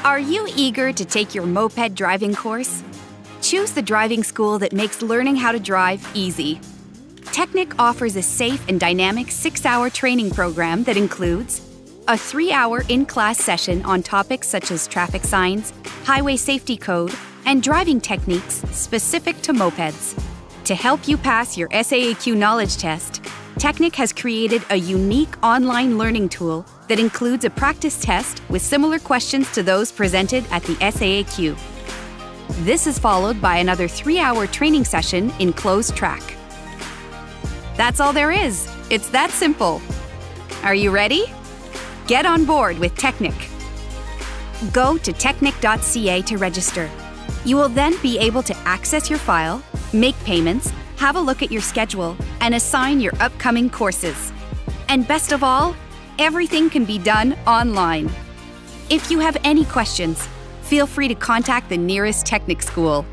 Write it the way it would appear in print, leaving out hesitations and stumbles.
Are you eager to take your moped driving course? Choose the driving school that makes learning how to drive easy. Technic offers a safe and dynamic 6-hour training program that includes a 3-hour in-class session on topics such as traffic signs, highway safety code, and driving techniques specific to mopeds. To help you pass your SAAQ knowledge test, Technic has created a unique online learning tool that includes a practice test with similar questions to those presented at the SAAQ. This is followed by another 3-hour training session in closed track. That's all there is. It's that simple. Are you ready? Get on board with Technic. Go to technic.ca to register. You will then be able to access your file, make payments, have a look at your schedule, and assign your upcoming courses. And best of all, everything can be done online. If you have any questions, feel free to contact the nearest Technic school.